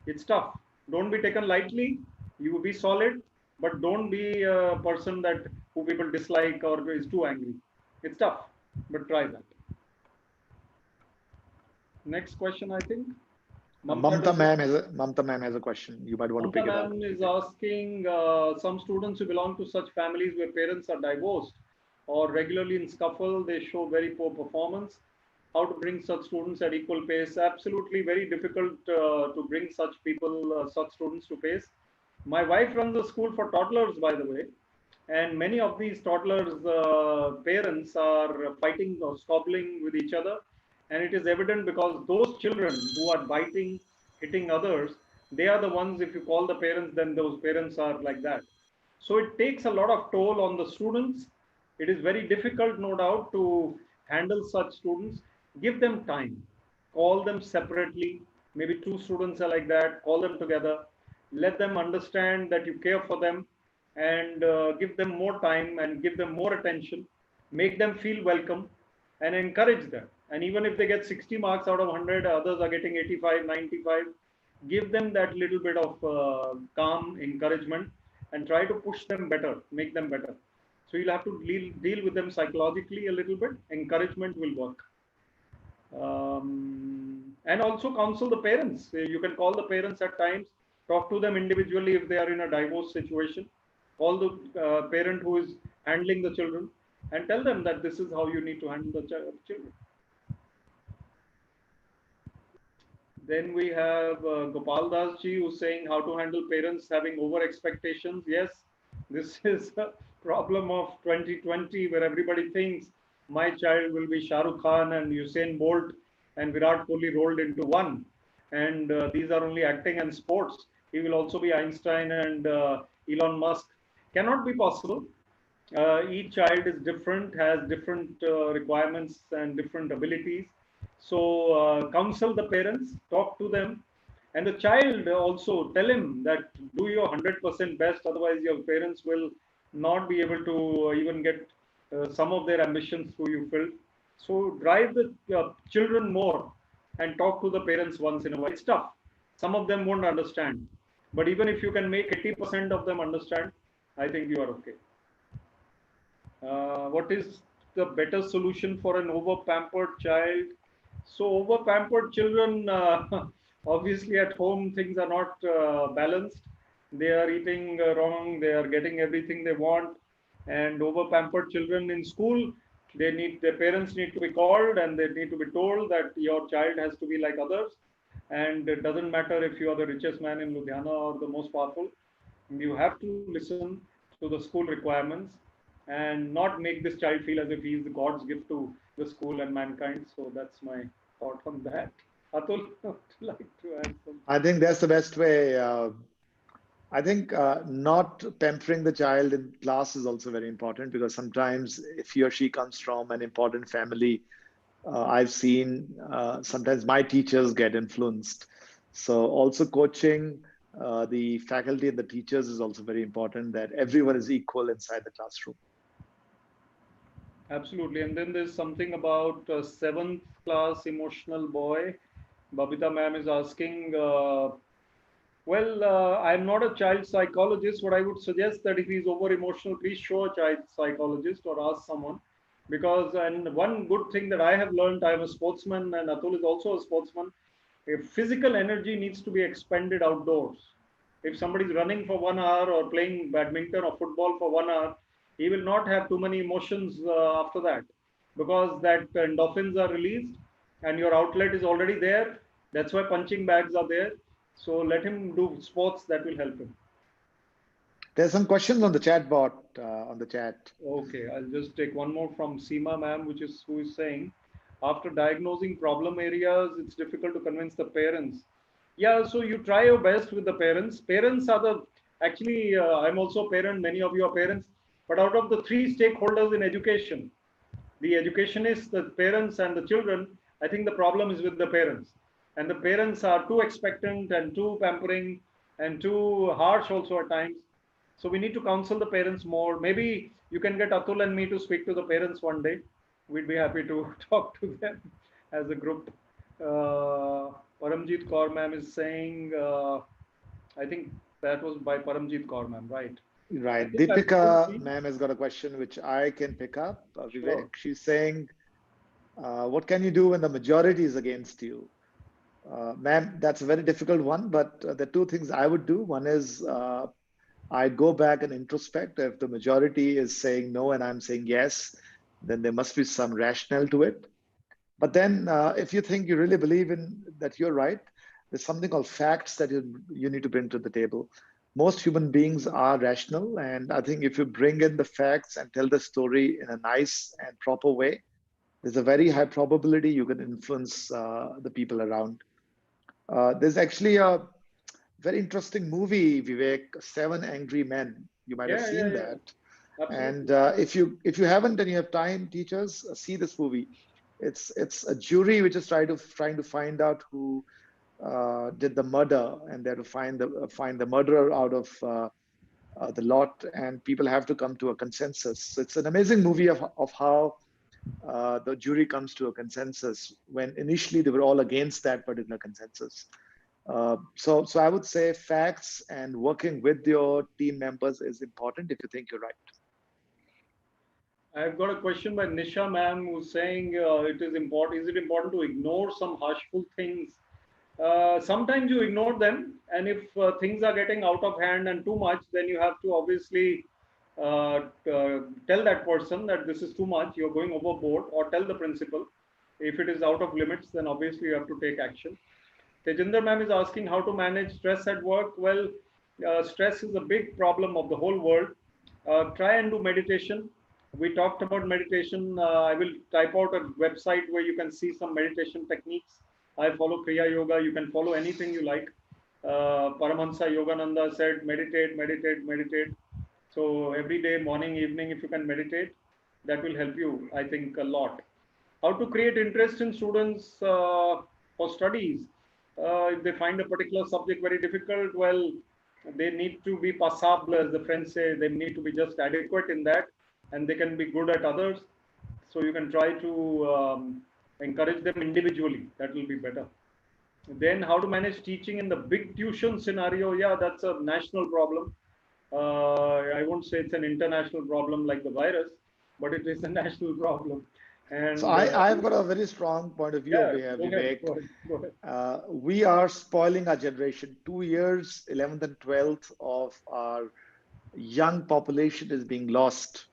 It's tough. Don't be taken lightly. You will be solid, but don't be a person who people dislike or is too angry. It's tough, but try that. Next question, I think. Mamta ma'am has a question. You might want to pick it up. Mamta ma'am is asking some students who belong to such families where parents are divorced or regularly in scuffle, they show very poor performance. How to bring such students at equal pace? Absolutely very difficult to bring such people, such students to pace. My wife runs a school for toddlers, by the way, and many of these toddlers' parents are fighting or squabbling with each other. And it is evident because those children who are biting, hitting others, they are the ones, if you call the parents, then those parents are like that. So it takes a lot of toll on the students. It is very difficult, no doubt, to handle such students. Give them time. Call them separately. Maybe two students are like that. Call them together. Let them understand that you care for them and give them more time and give them more attention. Make them feel welcome and encourage them. And even if they get 60 marks out of 100, others are getting 85, 95, give them that little bit of calm encouragement and try to push them better, make them better. So you'll have to deal with them psychologically a little bit. Encouragement will work. And also counsel the parents. You can call the parents at times, talk to them individually if they are in a divorce situation. Call the parent who is handling the children and tell them that this is how you need to handle the children. Then we have Gopal Das ji who's saying how to handle parents having over expectations. Yes, this is a problem of 2020 where everybody thinks my child will be Shah Rukh Khan and Usain Bolt and Virat Kohli rolled into one. And these are only acting and sports. He will also be Einstein and Elon Musk. Cannot be possible. Each child is different, has different requirements and different abilities. So counsel the parents, talk to them, and the child also tell him that do your 100% best, otherwise your parents will not be able to even get some of their ambitions through you filled. So drive the children more and talk to the parents once in a while. It's tough. Some of them won't understand. But even if you can make 80% of them understand, I think you are okay. What is the better solution for an over-pampered child? So over-pampered children, obviously at home things are not balanced. They are eating wrong, they are getting everything they want. And over-pampered children in school, their parents need to be called and they need to be told that your child has to be like others. And it doesn't matter if you are the richest man in Ludhiana or the most powerful. You have to listen to the school requirements and not make this child feel as if he is God's gift to the school and mankind. So that's my thought on that. Atul, would you like to add something? I think that's the best way. I think not pampering the child in class is also very important, because sometimes if he or she comes from an important family, I've seen sometimes my teachers get influenced. So also coaching the faculty and the teachers is also very important, that everyone is equal inside the classroom. Absolutely. And then there's something about seventh class emotional boy. Babita ma'am is asking, I'm not a child psychologist. What I would suggest that if he's over emotional, please show a child psychologist or ask someone. Because, and one good thing that I have learned, I'm a sportsman and Atul is also a sportsman. If physical energy needs to be expended outdoors. If somebody's running for 1 hour or playing badminton or football for 1 hour, he will not have too many emotions after that, because that endorphins are released and your outlet is already there. That's why punching bags are there. So let him do sports, that will help him. There's some questions on the chat bot, on the chat. Okay, I'll just take one more from Seema ma'am, who is saying, after diagnosing problem areas, it's difficult to convince the parents. Yeah, so you try your best with the parents. Parents are actually, I'm also a parent, many of you are parents, but out of the three stakeholders in education, the educationists, the parents and the children, I think the problem is with the parents. And the parents are too expectant and too pampering and too harsh also at times. So we need to counsel the parents more. Maybe you can get Atul and me to speak to the parents one day. We'd be happy to talk to them as a group. Paramjit Kaur ma'am is saying, I think that was by Paramjit Kaur ma'am, right? Right. Deepika ma'am has got a question which I can pick up. Vivek, Sure. She's saying, what can you do when the majority is against you? Ma'am, that's a very difficult one, but the two things I would do. One is I'd go back and introspect. If the majority is saying no and I'm saying yes, then there must be some rationale to it. But then if you think you really believe in that you're right, there's something called facts that you need to bring to the table. Most human beings are rational. And I think if you bring in the facts and tell the story in a nice and proper way, there's a very high probability you can influence the people around. There's actually a very interesting movie, Vivek, Seven Angry Men. You might have seen that. Absolutely. And if you haven't and you have time, teachers, see this movie. It's a jury which is trying to find out who did the murder, and they have to find the murderer out of the lot, and people have to come to a consensus. So it's an amazing movie of how the jury comes to a consensus when initially they were all against that particular consensus. So I would say facts and working with your team members is important if you think you're right. I've got a question by Nisha ma'am, who's saying is it important to ignore some harshful things? Sometimes you ignore them, and if things are getting out of hand and too much, then you have to obviously tell that person that this is too much, you're going overboard, or tell the principal. If it is out of limits, then obviously you have to take action. Tejinder ma'am is asking how to manage stress at work. Well, stress is a big problem of the whole world. Try and do meditation. We talked about meditation. I will type out a website where you can see some meditation techniques. I follow Kriya Yoga. You can follow anything you like. Paramahansa Yogananda said, meditate, meditate, meditate. So every day, morning, evening, if you can meditate, that will help you, I think, a lot. How to create interest in students for studies. If they find a particular subject very difficult, well, they need to be passable, as the French say. They need to be just adequate in that, and they can be good at others. So you can try to encourage them individually. That will be better. Then how to manage teaching in the big tuition scenario. Yeah, that's a national problem. I won't say it's an international problem like the virus, but it is a national problem. And so I've got a very strong point of view over here, Vivek. Go ahead. We are spoiling our generation. 2 years, 11th and 12th of our young population is being lost.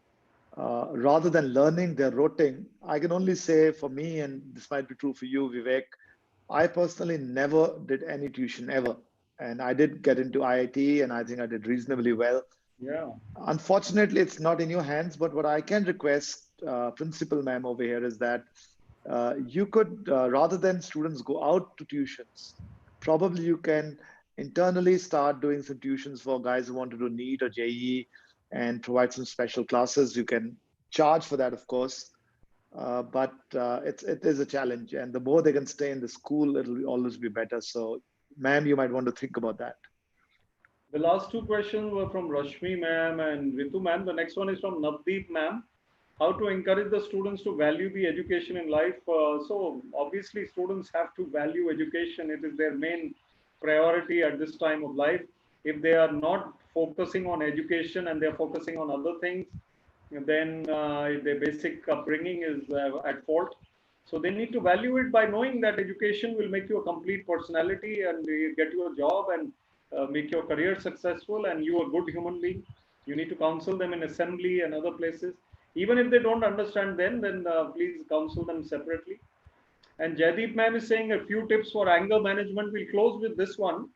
rather than learning, they're roting. I can only say for me, and this might be true for you, Vivek, I personally never did any tuition ever. And I did get into IIT, and I think I did reasonably well. Yeah. Unfortunately, it's not in your hands, but what I can request, Principal Ma'am over here, is that you could, rather than students go out to tuitions, probably you can internally start doing some tuitions for guys who want to do NEET or JEE and provide some special classes. You can charge for that, of course, but it is a challenge. And the more they can stay in the school, it'll always be better. So, ma'am, you might want to think about that. The last two questions were from Rashmi ma'am and Ritu ma'am. The next one is from Navdeep ma'am. How to encourage the students to value the education in life? So obviously students have to value education. It is their main priority at this time of life. If they are not focusing on education and they're focusing on other things, then their basic upbringing is at fault. So they need to value it by knowing that education will make you a complete personality and get you a job and make your career successful and you a good human being. You need to counsel them in assembly and other places. Even if they don't understand then please counsel them separately. And Jaideep ma'am is saying a few tips for anger management. We'll close with this one.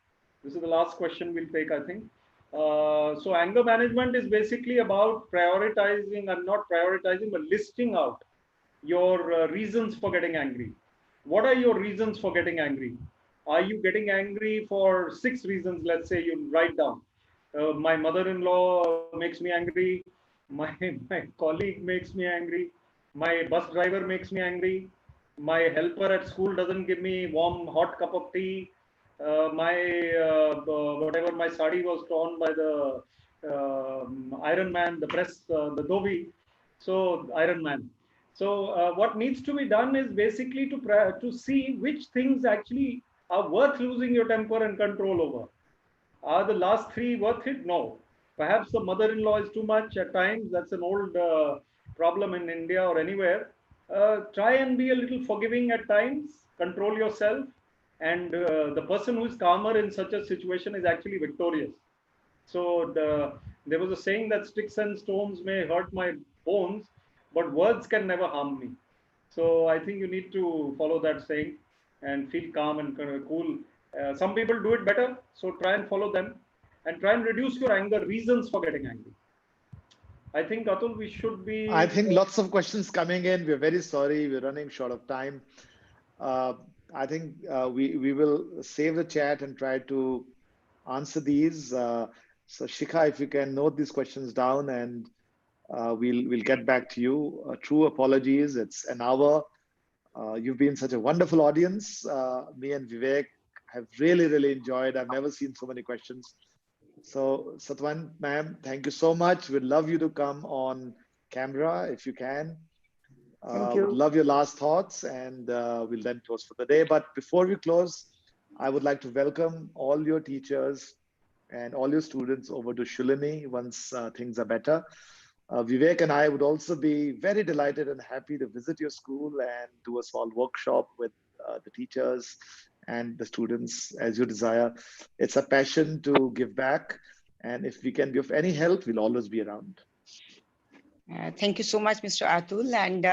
This is the last question we'll take, I think. So anger management is basically about prioritizing, and not prioritizing, but listing out your reasons for getting angry. What are your reasons for getting angry? Are you getting angry for 6 reasons? Let's say you write down. My mother-in-law makes me angry. My colleague makes me angry. My bus driver makes me angry. My helper at school doesn't give me warm, hot cup of tea. Whatever, my sari was torn by the Iron Man, the press, the Dhobi. So Iron Man. So what needs to be done is basically to see which things actually are worth losing your temper and control over. Are the last 3 worth it? No. Perhaps the mother-in-law is too much at times. That's an old problem in India or anywhere. Try and be a little forgiving at times. Control yourself. And the person who is calmer in such a situation is actually victorious. So there was a saying that sticks and stones may hurt my bones, but words can never harm me. So I think you need to follow that saying and feel calm and cool. Some people do it better, so try and follow them and try and reduce your anger, reasons for getting angry. I think, Atul, we should be... I think lots of questions coming in. We're very sorry. We're running short of time. I think we will save the chat and try to answer these. So Shikha, if you can note these questions down, and we'll get back to you. True apologies. It's an hour. You've been such a wonderful audience. Me and Vivek have really enjoyed. I've never seen so many questions. So Satwan, ma'am, thank you so much. We'd love you to come on camera if you can. Thank you. Would love your last thoughts, and we'll then close for the day. But before we close, I would like to welcome all your teachers and all your students over to Shoolini once things are better. Vivek and I would also be very delighted and happy to visit your school and do a small workshop with the teachers and the students as you desire. It's a passion to give back. And if we can be of any help, we'll always be around. Thank you so much, Mr. Atul. And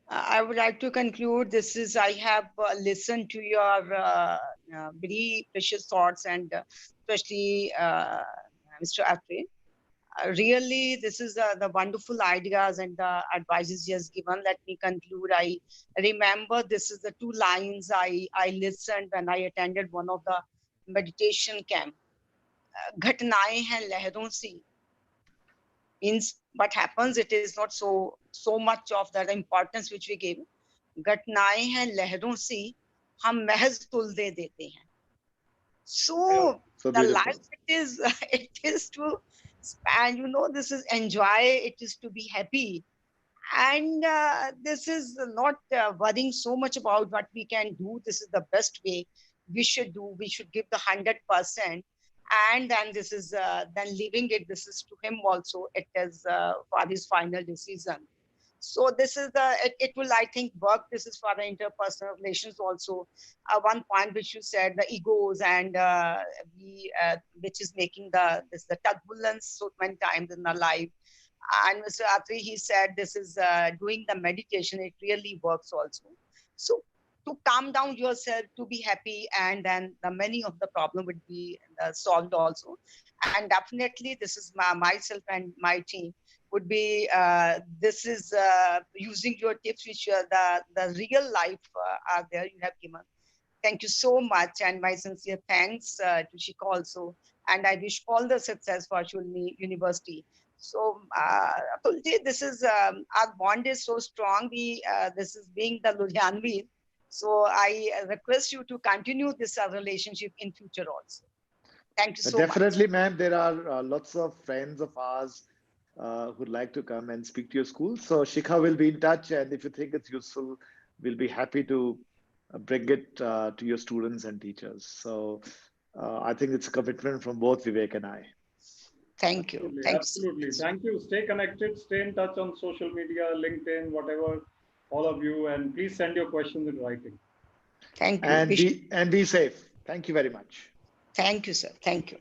I would like to conclude. I have listened to your very precious thoughts, and especially Mr. Atray. Really, this is the wonderful ideas and the advices he has given. Let me conclude. I remember this is the 2 lines I listened when I attended one of the meditation camp. घटनाएं हैं लहरों सी. Means what happens, it is not so much of the importance which we give. घटनाएं हैं लहरों सी, हम महज तुल दे देते हैं. So the life, it is to span, this is enjoy, it is to be happy. And this is not worrying so much about what we can do. This is the best way we should do. We should give the 100%. And then this is then leaving it. This is to him also. It is for his final decision. So this is it will, I think, work. This is for the interpersonal relations also. One point which you said, the egos and which is making the turbulence so many times in our life. And Mr. Atray, he said this is doing the meditation. It really works also. So to calm down yourself, to be happy, and then the many of the problem would be solved also. And definitely, this is myself and my team would be. This is using your tips, which the real life are there you have given. Thank you so much, and my sincere thanks to Shika also. And I wish all the success for Shoolini University. So, Atulji, this is our bond is so strong. This is being the Ludhianvi. So I request you to continue this relationship in future also. Thank you so much. Definitely, ma'am. There are lots of friends of ours who'd like to come and speak to your school. So Shikha will be in touch, and if you think it's useful, we'll be happy to bring it to your students and teachers. So I think it's a commitment from both Vivek and I. Thank you. Absolutely. Thank Absolutely. you. Thank you. Stay connected. Stay in touch on social media, LinkedIn, whatever, all of you. And please send your questions in writing. Thank you. And be safe. Thank you very much. Thank you, sir. Thank you.